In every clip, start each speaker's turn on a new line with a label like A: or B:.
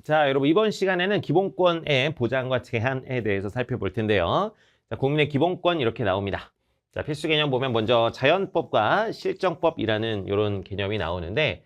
A: 자, 여러분 이번 시간에는 기본권의 보장과 제한에 대해서 살펴볼 텐데요. 자, 국민의 기본권 이렇게 나옵니다. 자, 필수 개념 보면 먼저 자연법과 실정법이라는 이런 개념이 나오는데,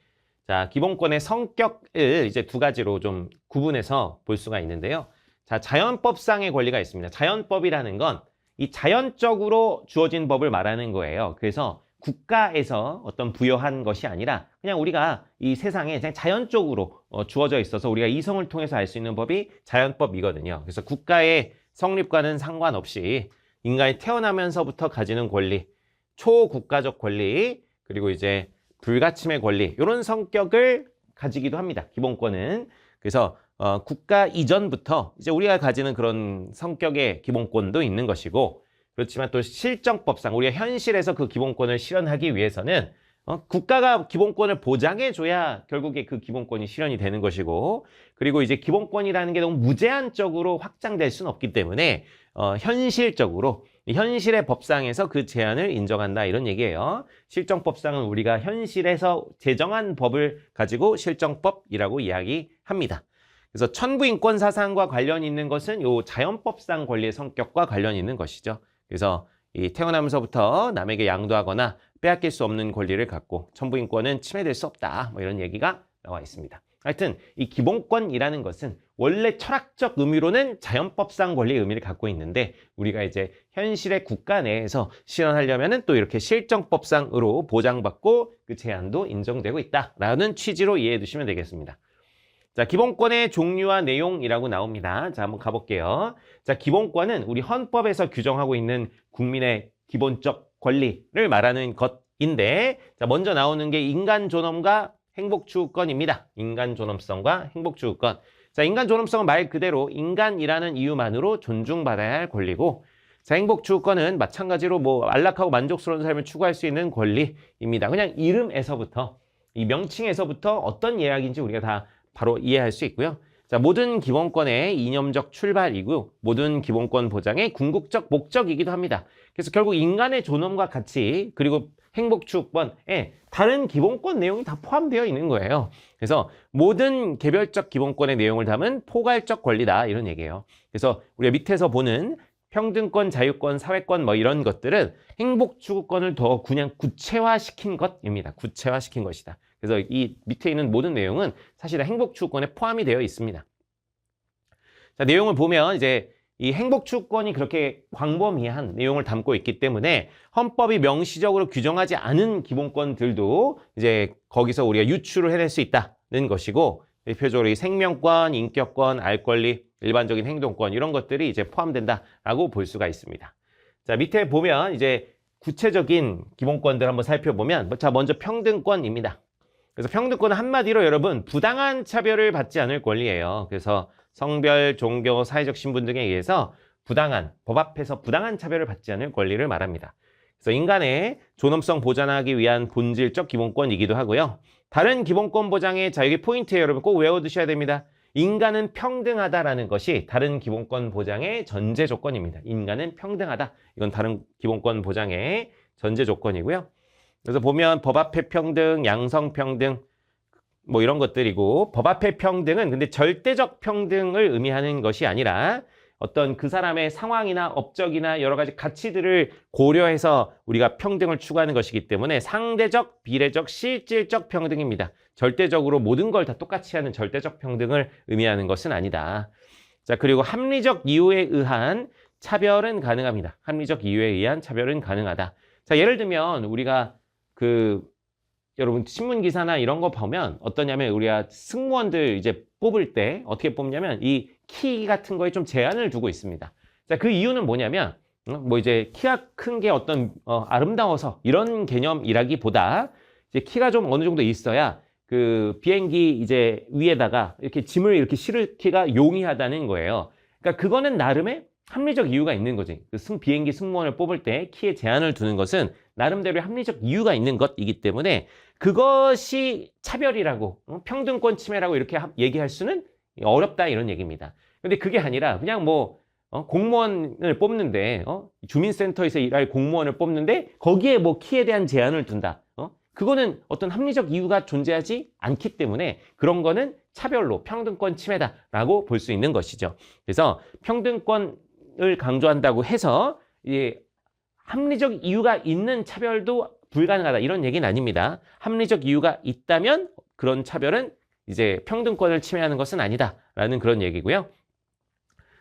A: 자, 기본권의 성격을 이제 두 가지로 좀 구분해서 볼 수가 있는데요. 자, 자연법상의 권리가 있습니다. 자연법이라는 건 이 자연적으로 주어진 법을 말하는 거예요. 그래서 국가에서 어떤 부여한 것이 아니라 그냥 우리가 이 세상에 그냥 자연적으로 주어져 있어서 우리가 이성을 통해서 알 수 있는 법이 자연법이거든요. 그래서 국가의 성립과는 상관없이 인간이 태어나면서부터 가지는 권리, 초국가적 권리, 그리고 이제 불가침의 권리, 이런 성격을 가지기도 합니다. 기본권은. 그래서 국가 이전부터 이제 우리가 가지는 그런 성격의 기본권도 있는 것이고, 그렇지만 또 실정법상 우리가 현실에서 그 기본권을 실현하기 위해서는 국가가 기본권을 보장해줘야 결국에 그 기본권이 실현이 되는 것이고, 그리고 이제 기본권이라는 게 너무 무제한적으로 확장될 수는 없기 때문에 현실적으로 현실의 법상에서 그 제한을 인정한다 이런 얘기예요. 실정법상은 우리가 현실에서 제정한 법을 가지고 실정법이라고 이야기합니다. 그래서 천부인권 사상과 관련 있는 것은 요 자연법상 권리의 성격과 관련 있는 것이죠. 그래서 이 태어나면서부터 남에게 양도하거나 빼앗길 수 없는 권리를 갖고 천부인권은 침해될 수 없다. 뭐 이런 얘기가 나와 있습니다. 하여튼 이 기본권이라는 것은 원래 철학적 의미로는 자연법상 권리의 의미를 갖고 있는데, 우리가 이제 현실의 국가 내에서 실현하려면은 또 이렇게 실정법상으로 보장받고 그 제한도 인정되고 있다라는 취지로 이해해 두시면 되겠습니다. 자, 기본권의 종류와 내용이라고 나옵니다. 자, 한번 가볼게요. 자, 기본권은 우리 헌법에서 규정하고 있는 국민의 기본적 권리를 말하는 것인데, 자, 먼저 나오는 게 인간 존엄과 행복추구권입니다. 인간 존엄성과 행복추구권. 자, 인간 존엄성은 말 그대로 인간이라는 이유만으로 존중받아야 할 권리고, 자, 행복추구권은 마찬가지로 뭐 안락하고 만족스러운 삶을 추구할 수 있는 권리입니다. 그냥 이름에서부터, 이 명칭에서부터 어떤 이야기인지 우리가 다 바로 이해할 수 있고요. 자, 모든 기본권의 이념적 출발이고 모든 기본권 보장의 궁극적 목적이기도 합니다. 그래서 결국 인간의 존엄과 가치, 그리고 행복추구권에 다른 기본권 내용이 다 포함되어 있는 거예요. 그래서 모든 개별적 기본권의 내용을 담은 포괄적 권리다 이런 얘기예요. 그래서 우리가 밑에서 보는 평등권, 자유권, 사회권 뭐 이런 것들은 행복추구권을 더 그냥 구체화시킨 것입니다. 구체화시킨 것이다. 그래서 이 밑에 있는 모든 내용은 사실 행복추구권에 포함이 되어 있습니다. 자, 내용을 보면 이제 이 행복추구권이 그렇게 광범위한 내용을 담고 있기 때문에 헌법이 명시적으로 규정하지 않은 기본권들도 이제 거기서 우리가 유추를 해낼 수 있다는 것이고, 대표적으로 이 생명권, 인격권, 알 권리, 일반적인 행동권 이런 것들이 이제 포함된다라고 볼 수가 있습니다. 자, 밑에 보면 이제 구체적인 기본권들 한번 살펴보면, 자, 먼저 평등권입니다. 그래서 평등권은 한마디로 여러분 부당한 차별을 받지 않을 권리예요. 그래서 성별, 종교, 사회적 신분 등에 의해서 부당한, 법 앞에서 부당한 차별을 받지 않을 권리를 말합니다. 그래서 인간의 존엄성 보장하기 위한 본질적 기본권이기도 하고요. 다른 기본권 보장의, 자, 여기 포인트에 여러분 꼭 외워두셔야 됩니다. 인간은 평등하다라는 것이 다른 기본권 보장의 전제 조건입니다. 인간은 평등하다. 이건 다른 기본권 보장의 전제 조건이고요. 그래서 보면 법 앞에 평등, 양성평등 뭐 이런 것들이고, 법 앞에 평등은 근데 절대적 평등을 의미하는 것이 아니라 어떤 그 사람의 상황이나 업적이나 여러 가지 가치들을 고려해서 우리가 평등을 추구하는 것이기 때문에 상대적, 비례적, 실질적 평등입니다. 절대적으로 모든 걸 다 똑같이 하는 절대적 평등을 의미하는 것은 아니다. 자, 그리고 합리적 이유에 의한 차별은 가능합니다. 합리적 이유에 의한 차별은 가능하다. 자, 예를 들면 우리가 여러분 신문 기사나 이런 거 보면 어떠냐면, 우리가 승무원들 이제 뽑을 때 어떻게 뽑냐면 이 키 같은 거에 좀 제한을 두고 있습니다. 자, 그 이유는 뭐냐면 뭐 이제 키가 큰 게 어떤 아름다워서 이런 개념이라기보다 이제 키가 좀 어느 정도 있어야 그 비행기 이제 위에다가 이렇게 짐을 이렇게 실기가 용이하다는 거예요. 그러니까 그거는 나름의 합리적 이유가 있는 거지. 비행기 승무원을 뽑을 때 키에 제한을 두는 것은 나름대로의 합리적 이유가 있는 것이기 때문에 그것이 차별이라고, 평등권 침해라고 이렇게 얘기할 수는 어렵다 이런 얘기입니다. 근데 그게 아니라 그냥 뭐 공무원을 뽑는데 주민센터에서 일할 공무원을 뽑는데 거기에 뭐 키에 대한 제한을 둔다. 그거는 어떤 합리적 이유가 존재하지 않기 때문에 그런 거는 차별로 평등권 침해다라고 볼 수 있는 것이죠. 그래서 평등권을 강조한다고 해서 합리적 이유가 있는 차별도 불가능하다 이런 얘기는 아닙니다. 합리적 이유가 있다면 그런 차별은 이제 평등권을 침해하는 것은 아니다라는 그런 얘기고요.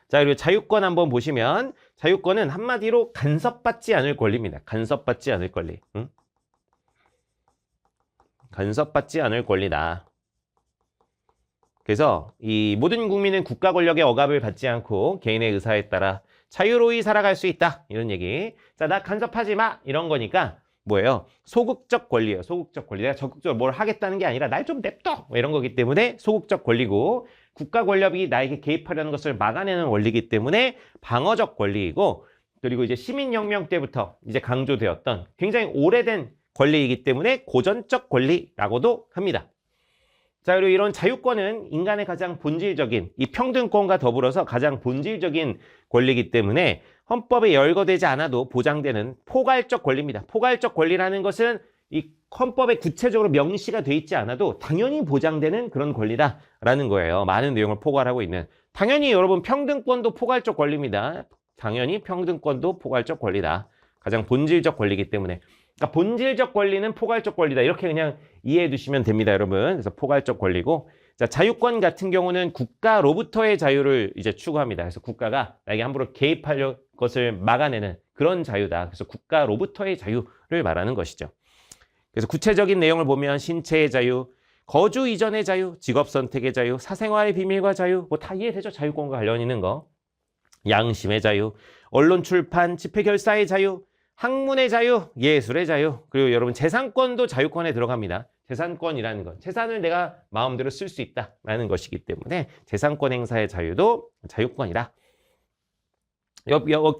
A: 자, 그리고 자유권 한번 보시면 자유권은 한마디로 간섭받지 않을 권리입니다. 간섭받지 않을 권리. 응? 간섭받지 않을 권리다. 그래서 이 모든 국민은 국가 권력의 억압을 받지 않고 개인의 의사에 따라 자유로이 살아갈 수 있다. 이런 얘기. 자, 나 간섭하지 마. 이런 거니까 뭐예요? 소극적 권리예요. 소극적 권리. 내가 적극적으로 뭘 하겠다는 게 아니라 날 좀 냅둬. 뭐 이런 거기 때문에 소극적 권리고 국가 권력이 나에게 개입하려는 것을 막아내는 원리이기 때문에 방어적 권리이고 그리고 이제 시민혁명 때부터 이제 강조되었던 굉장히 오래된 권리이기 때문에 고전적 권리라고도 합니다. 자, 그리고 이런 자유권은 인간의 가장 본질적인 이 평등권과 더불어서 가장 본질적인 권리이기 때문에 헌법에 열거되지 않아도 보장되는 포괄적 권리입니다. 포괄적 권리라는 것은 이 헌법에 구체적으로 명시가 돼 있지 않아도 당연히 보장되는 그런 권리다라는 거예요. 많은 내용을 포괄하고 있는. 당연히 여러분 평등권도 포괄적 권리입니다. 당연히 평등권도 포괄적 권리다. 가장 본질적 권리이기 때문에. 그러니까 본질적 권리는 포괄적 권리다. 이렇게 그냥 이해해 두시면 됩니다, 여러분. 그래서 포괄적 권리고. 자, 자유권 같은 경우는 국가로부터의 자유를 이제 추구합니다. 그래서 국가가 나에게 함부로 개입하려 것을 막아내는 그런 자유다. 그래서 국가로부터의 자유를 말하는 것이죠. 그래서 구체적인 내용을 보면 신체의 자유, 거주 이전의 자유, 직업 선택의 자유, 사생활의 비밀과 자유, 뭐 다 이해되죠? 자유권과 관련 있는 거. 양심의 자유, 언론 출판, 집회 결사의 자유, 학문의 자유, 예술의 자유, 그리고 여러분 재산권도 자유권에 들어갑니다. 재산권이라는 건 재산을 내가 마음대로 쓸 수 있다라는 것이기 때문에 재산권 행사의 자유도 자유권이다.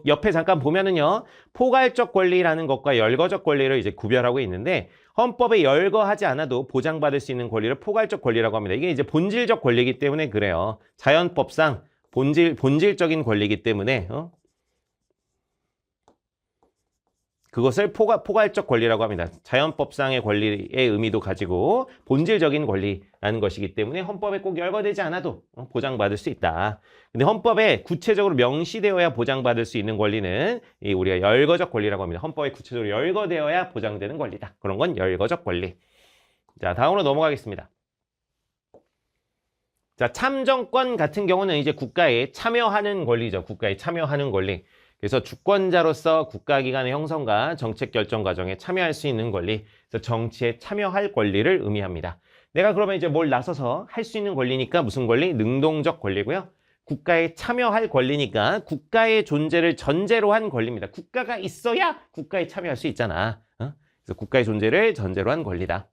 A: 옆에 잠깐 보면은요, 포괄적 권리라는 것과 열거적 권리를 이제 구별하고 있는데 헌법에 열거하지 않아도 보장받을 수 있는 권리를 포괄적 권리라고 합니다. 이게 이제 본질적 권리이기 때문에 그래요. 자연법상 본질적인 권리이기 때문에 그것을 포괄적 권리라고 합니다. 자연법상의 권리의 의미도 가지고 본질적인 권리라는 것이기 때문에 헌법에 꼭 열거되지 않아도 보장받을 수 있다. 근데 헌법에 구체적으로 명시되어야 보장받을 수 있는 권리는 우리가 열거적 권리라고 합니다. 헌법에 구체적으로 열거되어야 보장되는 권리다. 그런 건 열거적 권리. 자, 다음으로 넘어가겠습니다. 자, 참정권 같은 경우는 이제 국가에 참여하는 권리죠. 국가에 참여하는 권리. 그래서 주권자로서 국가기관의 형성과 정책 결정 과정에 참여할 수 있는 권리, 그래서 정치에 참여할 권리를 의미합니다. 내가 그러면 이제 뭘 나서서 할 수 있는 권리니까 무슨 권리? 능동적 권리고요. 국가에 참여할 권리니까 국가의 존재를 전제로 한 권리입니다. 국가가 있어야 국가에 참여할 수 있잖아. 그래서 국가의 존재를 전제로 한 권리다.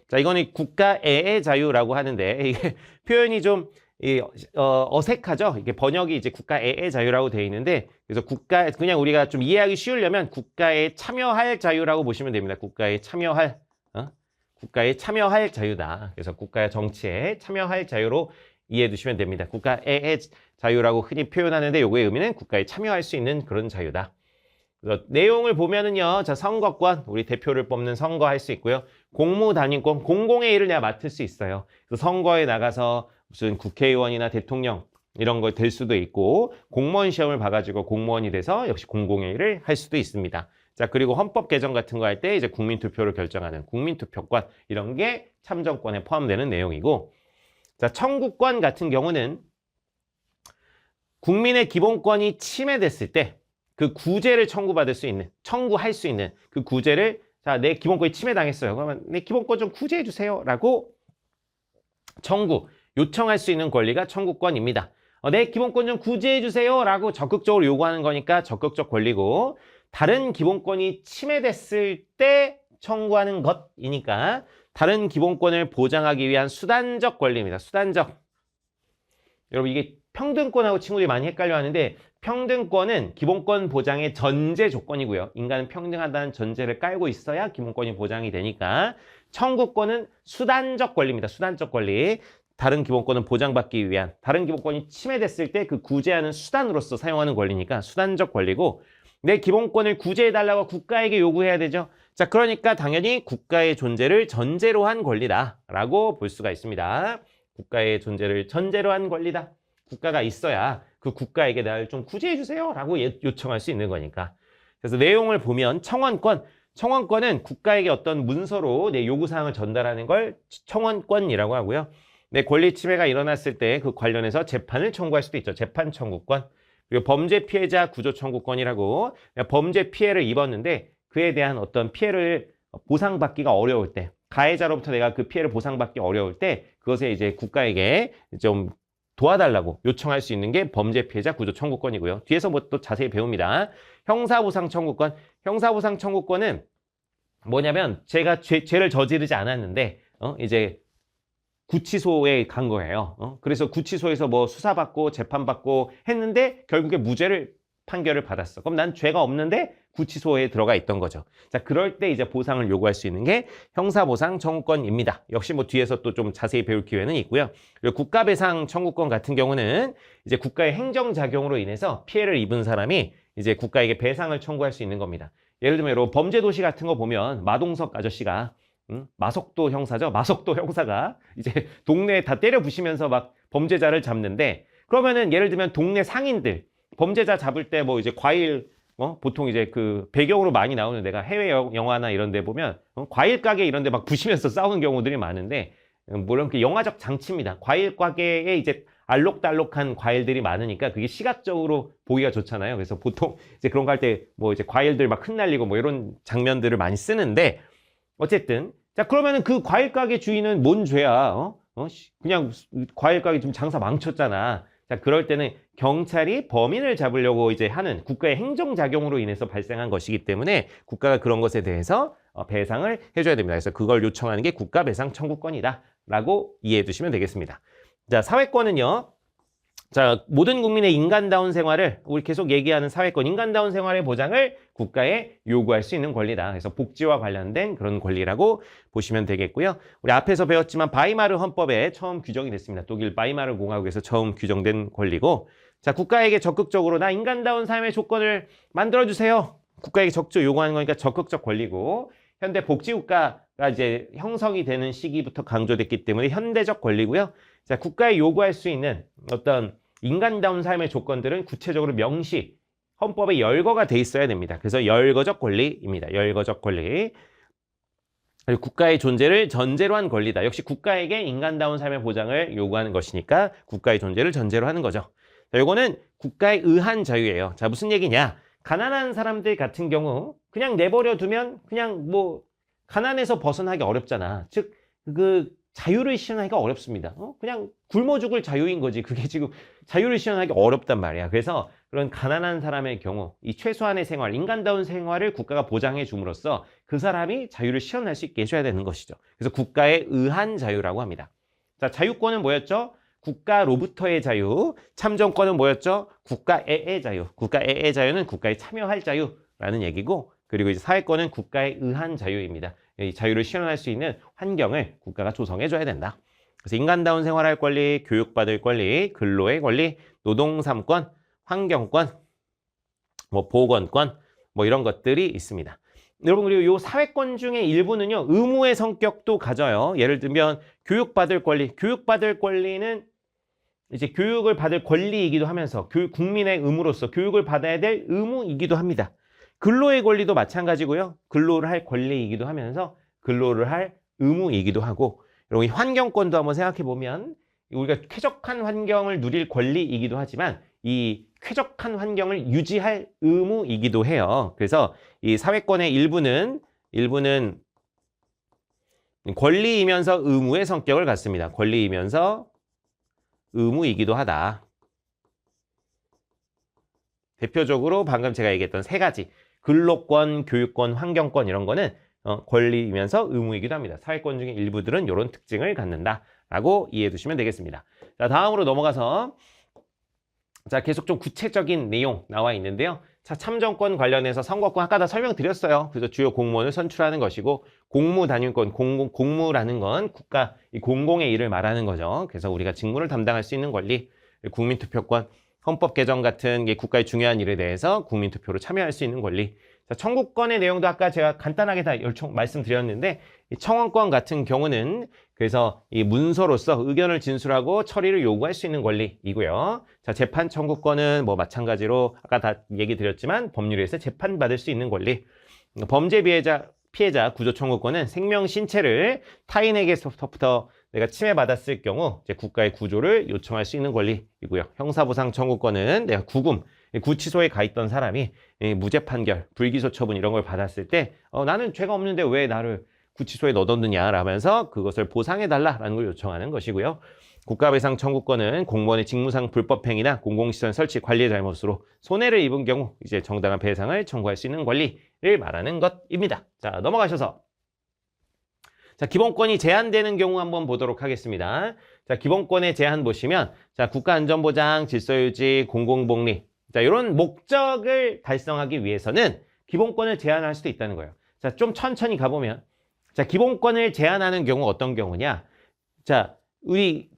A: 자, 이거는 국가애의 자유라고 하는데 이게 표현이 좀 어색하죠? 이게 번역이 이제 국가애의 자유라고 되어 있는데, 그래서 그냥 우리가 좀 이해하기 쉬우려면 국가에 참여할 자유라고 보시면 됩니다. 국가에 참여할 자유다. 그래서 국가의 정치에 참여할 자유로 이해해 두시면 됩니다. 국가애의 자유라고 흔히 표현하는데, 요거의 의미는 국가에 참여할 수 있는 그런 자유다. 그래서 내용을 보면은요, 자, 선거권, 우리 대표를 뽑는 선거할 수 있고요. 공무단위권, 공공의 일을 내가 맡을 수 있어요. 그래서 선거에 나가서 무슨 국회의원이나 대통령 이런 거 될 수도 있고 공무원 시험을 봐가지고 공무원이 돼서 역시 공공의 일을 할 수도 있습니다. 자, 그리고 헌법 개정 같은 거 할 때 이제 국민투표를 결정하는 국민투표권 이런 게 참정권에 포함되는 내용이고, 자, 청구권 같은 경우는 국민의 기본권이 침해됐을 때 그 구제를 청구할 수 있는 그 구제를, 자, 내 기본권이 침해당했어요. 그러면 내 기본권 좀 구제해 주세요 라고 요청할 수 있는 권리가 청구권입니다. 내 기본권 좀 구제해 주세요 라고 적극적으로 요구하는 거니까 적극적 권리고, 다른 기본권이 침해됐을 때 청구하는 것이니까 다른 기본권을 보장하기 위한 수단적 권리입니다. 수단적. 여러분, 이게 평등권하고 친구들이 많이 헷갈려 하는데, 평등권은 기본권 보장의 전제 조건이고요. 인간은 평등하다는 전제를 깔고 있어야 기본권이 보장이 되니까, 청구권은 수단적 권리입니다. 수단적 권리. 다른 기본권은 보장받기 위한, 다른 기본권이 침해됐을 때 그 구제하는 수단으로서 사용하는 권리니까 수단적 권리고, 내 기본권을 구제해달라고 국가에게 요구해야 되죠. 자, 그러니까 당연히 국가의 존재를 전제로 한 권리다라고 볼 수가 있습니다. 국가의 존재를 전제로 한 권리다. 국가가 있어야 그 국가에게 나를 좀 구제해 주세요 라고 요청할 수 있는 거니까. 그래서 내용을 보면 청원권은 국가에게 어떤 문서로 내 요구사항을 전달하는 걸 청원권이라고 하고요. 내 권리 침해가 일어났을 때 그 관련해서 재판을 청구할 수도 있죠. 재판 청구권. 그리고 범죄 피해자 구조 청구권이라고 범죄 피해를 입었는데 그에 대한 어떤 피해를 보상받기가 어려울 때, 가해자로부터 내가 그 피해를 보상받기 어려울 때 그것에 이제 국가에게 좀 도와달라고 요청할 수 있는 게 범죄 피해자 구조 청구권이고요. 뒤에서 뭐 또 자세히 배웁니다. 형사보상 청구권. 형사보상 청구권은 뭐냐면 제가 죄를 저지르지 않았는데 이제 구치소에 간 거예요. 그래서 구치소에서 뭐 수사받고 재판받고 했는데 결국에 무죄를 판결을 받았어. 그럼 난 죄가 없는데 구치소에 들어가 있던 거죠. 자, 그럴 때 이제 보상을 요구할 수 있는 게 형사보상 청구권입니다. 역시 뭐 뒤에서 또 좀 자세히 배울 기회는 있고요. 그리고 국가배상 청구권 같은 경우는 이제 국가의 행정작용으로 인해서 피해를 입은 사람이 이제 국가에게 배상을 청구할 수 있는 겁니다. 예를 들면 범죄도시 같은 거 보면 마동석 아저씨가 마석도 형사죠. 마석도 형사가 이제 동네에 다 때려 부시면서 막 범죄자를 잡는데 그러면은 예를 들면 동네 상인들 범죄자 잡을 때 뭐 이제 과일 보통 이제 그 배경으로 많이 나오는 데가 해외 영화나 이런 데 보면 과일 가게 이런 데 막 부시면서 싸우는 경우들이 많은데 물론 그 영화적 장치입니다. 과일 가게에 이제 알록달록한 과일들이 많으니까 그게 시각적으로 보기가 좋잖아요. 그래서 보통 이제 그런 거 할 때 뭐 이제 과일들 막 흩날리고 뭐 이런 장면들을 많이 쓰는데 어쨌든 자 그러면은 그 과일 가게 주인은 뭔 죄야? 그냥 과일 가게 좀 장사 망쳤잖아. 자 그럴 때는 경찰이 범인을 잡으려고 이제 하는 국가의 행정작용으로 인해서 발생한 것이기 때문에 국가가 그런 것에 대해서 배상을 해줘야 됩니다. 그래서 그걸 요청하는 게 국가배상 청구권이다 라고 이해해 두시면 되겠습니다. 자 사회권은요. 자 모든 국민의 인간다운 생활을 우리 계속 얘기하는 사회권 인간다운 생활의 보장을 국가에 요구할 수 있는 권리다. 그래서 복지와 관련된 그런 권리라고 보시면 되겠고요. 우리 앞에서 배웠지만 바이마르 헌법에 처음 규정이 됐습니다. 독일 바이마르 공화국에서 처음 규정된 권리고 자 국가에게 적극적으로 나 인간다운 삶의 조건을 만들어주세요. 국가에게 적극적으로 요구하는 거니까 적극적 권리고 현대 복지국가가 이제 형성이 되는 시기부터 강조됐기 때문에 현대적 권리고요. 자 국가에 요구할 수 있는 어떤 인간다운 삶의 조건들은 구체적으로 명시, 헌법에 열거가 돼 있어야 됩니다. 그래서 열거적 권리입니다. 열거적 권리. 그리고 국가의 존재를 전제로 한 권리다. 역시 국가에게 인간다운 삶의 보장을 요구하는 것이니까 국가의 존재를 전제로 하는 거죠. 자, 요거는 국가에 의한 자유예요. 자, 무슨 얘기냐? 가난한 사람들 같은 경우 그냥 내버려 두면 그냥 뭐 가난에서 벗어나기 어렵잖아. 즉, 그 자유를 실현하기가 어렵습니다. 그냥 굶어 죽을 자유인 거지. 그게 지금 자유를 실현하기 어렵단 말이야. 그래서 그런 가난한 사람의 경우 이 최소한의 생활, 인간다운 생활을 국가가 보장해 줌으로써 그 사람이 자유를 실현할 수 있게 해줘야 되는 것이죠. 그래서 국가에 의한 자유라고 합니다. 자, 자유권은 뭐였죠? 국가로부터의 자유. 참정권은 뭐였죠? 국가에의 자유. 국가에의 자유는 국가에 참여할 자유라는 얘기고 그리고 이제 사회권은 국가에 의한 자유입니다. 이 자유를 실현할 수 있는 환경을 국가가 조성해 줘야 된다. 그래서 인간다운 생활할 권리, 교육받을 권리, 근로의 권리, 노동 3권, 환경권, 뭐 보건권, 뭐 이런 것들이 있습니다. 여러분 그리고 이 사회권 중에 일부는요 의무의 성격도 가져요. 예를 들면 교육받을 권리, 교육받을 권리는 이제 교육을 받을 권리이기도 하면서 국민의 의무로서 교육을 받아야 될 의무이기도 합니다. 근로의 권리도 마찬가지고요. 근로를 할 권리이기도 하면서 근로를 할 의무이기도 하고 여러분 환경권도 한번 생각해 보면 우리가 쾌적한 환경을 누릴 권리이기도 하지만 이 쾌적한 환경을 유지할 의무이기도 해요. 그래서 이 사회권의 일부는 권리이면서 의무의 성격을 갖습니다. 권리이면서 의무이기도 하다. 대표적으로 방금 제가 얘기했던 세 가지 근로권, 교육권, 환경권 이런 거는 권리이면서 의무이기도 합니다. 사회권 중에 일부들은 이런 특징을 갖는다라고 이해해 두시면 되겠습니다. 자, 다음으로 넘어가서 자, 계속 좀 구체적인 내용 나와 있는데요. 자, 참정권 관련해서 선거권 아까 다 설명드렸어요. 그래서 주요 공무원을 선출하는 것이고 공무단위권, 공무라는 건 국가 이 공공의 일을 말하는 거죠. 그래서 우리가 직무를 담당할 수 있는 권리, 국민투표권, 헌법 개정 같은 게 국가의 중요한 일에 대해서 국민투표로 참여할 수 있는 권리, 자, 청구권의 내용도 아까 제가 간단하게 다 말씀드렸는데 이 청원권 같은 경우는 그래서 이 문서로서 의견을 진술하고 처리를 요구할 수 있는 권리이고요. 자, 재판 청구권은 뭐 마찬가지로 아까 다 얘기 드렸지만 법률에서 재판받을 수 있는 권리. 범죄 피해자 구조 청구권은 생명 신체를 타인에게서부터 내가 침해받았을 경우 이제 국가의 구조를 요청할 수 있는 권리이고요. 형사보상 청구권은 내가 구치소에 가 있던 사람이 무죄 판결, 불기소 처분 이런 걸 받았을 때 나는 죄가 없는데 왜 나를 구치소에 넣어뒀느냐 라면서 그것을 보상해달라라는 걸 요청하는 것이고요. 국가배상 청구권은 공무원의 직무상 불법행위나 공공시설 설치 관리의 잘못으로 손해를 입은 경우 이제 정당한 배상을 청구할 수 있는 권리를 말하는 것입니다. 자, 넘어가셔서 자, 기본권이 제한되는 경우 한번 보도록 하겠습니다. 자, 기본권의 제한 보시면 자, 국가안전보장, 질서유지, 공공복리 자, 이런 목적을 달성하기 위해서는 기본권을 제한할 수도 있다는 거예요. 자, 좀 천천히 가보면 자, 기본권을 제한하는 경우 어떤 경우냐? 자, 우리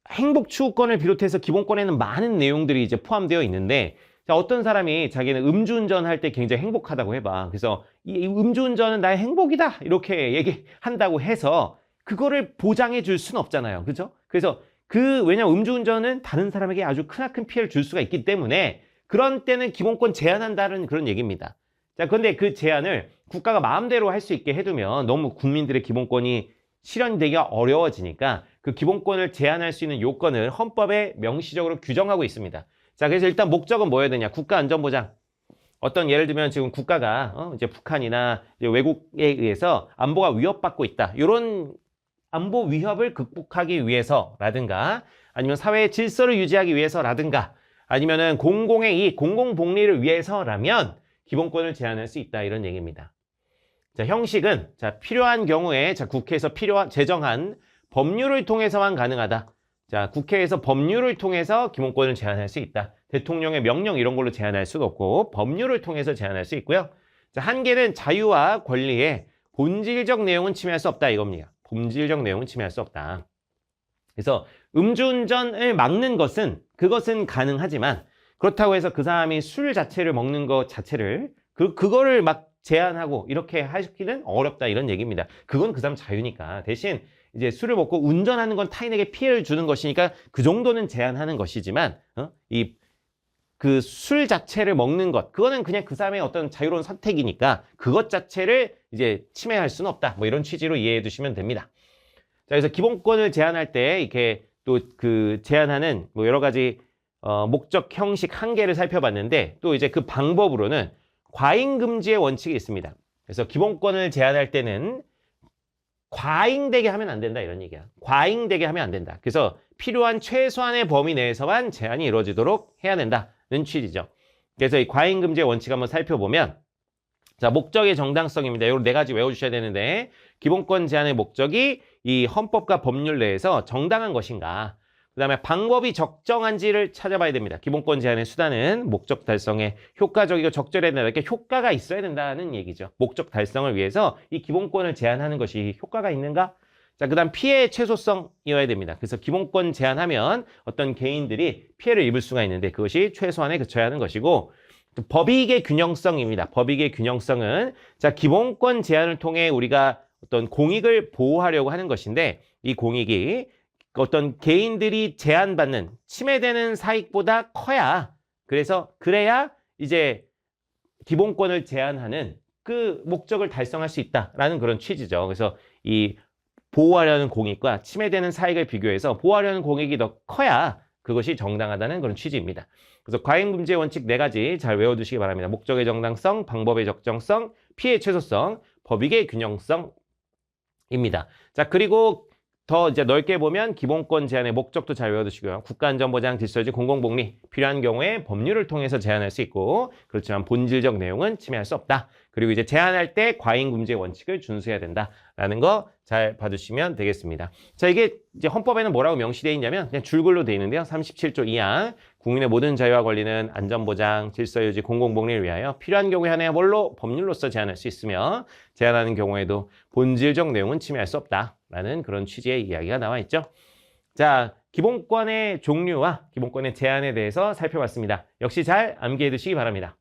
A: 행복추구권을 비롯해서 기본권에는 많은 내용들이 이제 포함되어 있는데 자, 어떤 사람이 자기는 음주운전 할 때 굉장히 행복하다고 해봐. 그래서 이 음주운전은 나의 행복이다 이렇게 얘기한다고 해서 그거를 보장해 줄 수는 없잖아요. 그렇죠? 그래서 왜냐면 음주운전은 다른 사람에게 아주 크나큰 피해를 줄 수가 있기 때문에 그런 때는 기본권 제한한다는 그런 얘기입니다. 자, 그런데 그 제한을 국가가 마음대로 할 수 있게 해두면 너무 국민들의 기본권이 실현되기가 어려워지니까 그 기본권을 제한할 수 있는 요건을 헌법에 명시적으로 규정하고 있습니다. 자, 그래서 일단 목적은 뭐여야 되냐? 국가안전보장. 어떤 예를 들면 지금 국가가 이제 북한이나 이제 외국에 의해서 안보가 위협받고 있다. 이런 안보 위협을 극복하기 위해서라든가 아니면 사회의 질서를 유지하기 위해서라든가 아니면은 공공의 이익, 공공복리를 위해서라면 기본권을 제한할 수 있다. 이런 얘기입니다. 자, 형식은 자, 필요한 경우에 자, 국회에서 제정한 법률을 통해서만 가능하다. 자, 국회에서 법률을 통해서 기본권을 제한할 수 있다. 대통령의 명령 이런 걸로 제한할 수도 없고 법률을 통해서 제한할 수 있고요. 자, 한계는 자유와 권리의 본질적 내용은 침해할 수 없다 이겁니다. 본질적 내용은 침해할 수 없다. 그래서 음주운전을 막는 그것은 가능하지만 그렇다고 해서 그 사람이 술 자체를 먹는 것 자체를 그거를 막 제한하고 이렇게 하기는 어렵다 이런 얘기입니다. 그건 그 사람 자유니까. 대신 이제 술을 먹고 운전하는 건 타인에게 피해를 주는 것이니까 그 정도는 제한하는 것이지만 그 술 자체를 먹는 것 그거는 그냥 그 사람의 어떤 자유로운 선택이니까 그것 자체를 이제 침해할 수는 없다. 뭐 이런 취지로 이해해 두시면 됩니다. 자, 그래서 기본권을 제한할 때 이렇게 또 제한하는 뭐 여러 가지 목적, 형식, 한계를 살펴봤는데 또 이제 그 방법으로는 과잉금지의 원칙이 있습니다. 그래서 기본권을 제한할 때는 과잉되게 하면 안 된다 이런 얘기야. 과잉되게 하면 안 된다. 그래서 필요한 최소한의 범위 내에서만 제한이 이루어지도록 해야 된다는 취지죠. 그래서 이 과잉금지의 원칙 한번 살펴보면 자, 목적의 정당성입니다. 이걸 네 가지 외워주셔야 되는데 기본권 제한의 목적이 이 헌법과 법률 내에서 정당한 것인가 그 다음에 방법이 적정한지를 찾아봐야 됩니다. 기본권 제한의 수단은 목적 달성에 효과적이고 적절해야 된다. 이렇게 효과가 있어야 된다는 얘기죠. 목적 달성을 위해서 이 기본권을 제한하는 것이 효과가 있는가? 자, 그 다음 피해 최소성이어야 됩니다. 그래서 기본권 제한하면 어떤 개인들이 피해를 입을 수가 있는데 그것이 최소한에 그쳐야 하는 것이고 법익의 균형성입니다. 법익의 균형성은 자, 기본권 제한을 통해 우리가 어떤 공익을 보호하려고 하는 것인데 이 공익이 어떤 개인들이 제한받는 침해되는 사익보다 그래야 이제 기본권을 제한하는 그 목적을 달성할 수 있다라는 그런 취지죠. 그래서 이 보호하려는 공익과 침해되는 사익을 비교해서 보호하려는 공익이 더 커야 그것이 정당하다는 그런 취지입니다. 그래서 과잉금지의 원칙 네 가지 잘 외워두시기 바랍니다. 목적의 정당성, 방법의 적정성, 피해 최소성, 법익의 균형성입니다. 자, 그리고 더 이제 넓게 보면 기본권 제한의 목적도 잘 외워두시고요. 국가안전보장, 질서유지, 공공복리 필요한 경우에 법률을 통해서 제한할 수 있고 그렇지만 본질적 내용은 침해할 수 없다. 그리고 이제 제한할 때 과잉금지의 원칙을 준수해야 된다라는 거 잘 봐주시면 되겠습니다. 자, 이게 이제 헌법에는 뭐라고 명시되어 있냐면 그냥 줄글로 되어 있는데요. 37조 2항 국민의 모든 자유와 권리는 안전보장, 질서유지, 공공복리를 위하여 필요한 경우에 한해 뭘로 법률로서 제한할 수 있으며 제한하는 경우에도 본질적 내용은 침해할 수 없다라는 그런 취지의 이야기가 나와 있죠. 자, 기본권의 종류와 기본권의 제한에 대해서 살펴봤습니다. 역시 잘 암기해 두시기 바랍니다.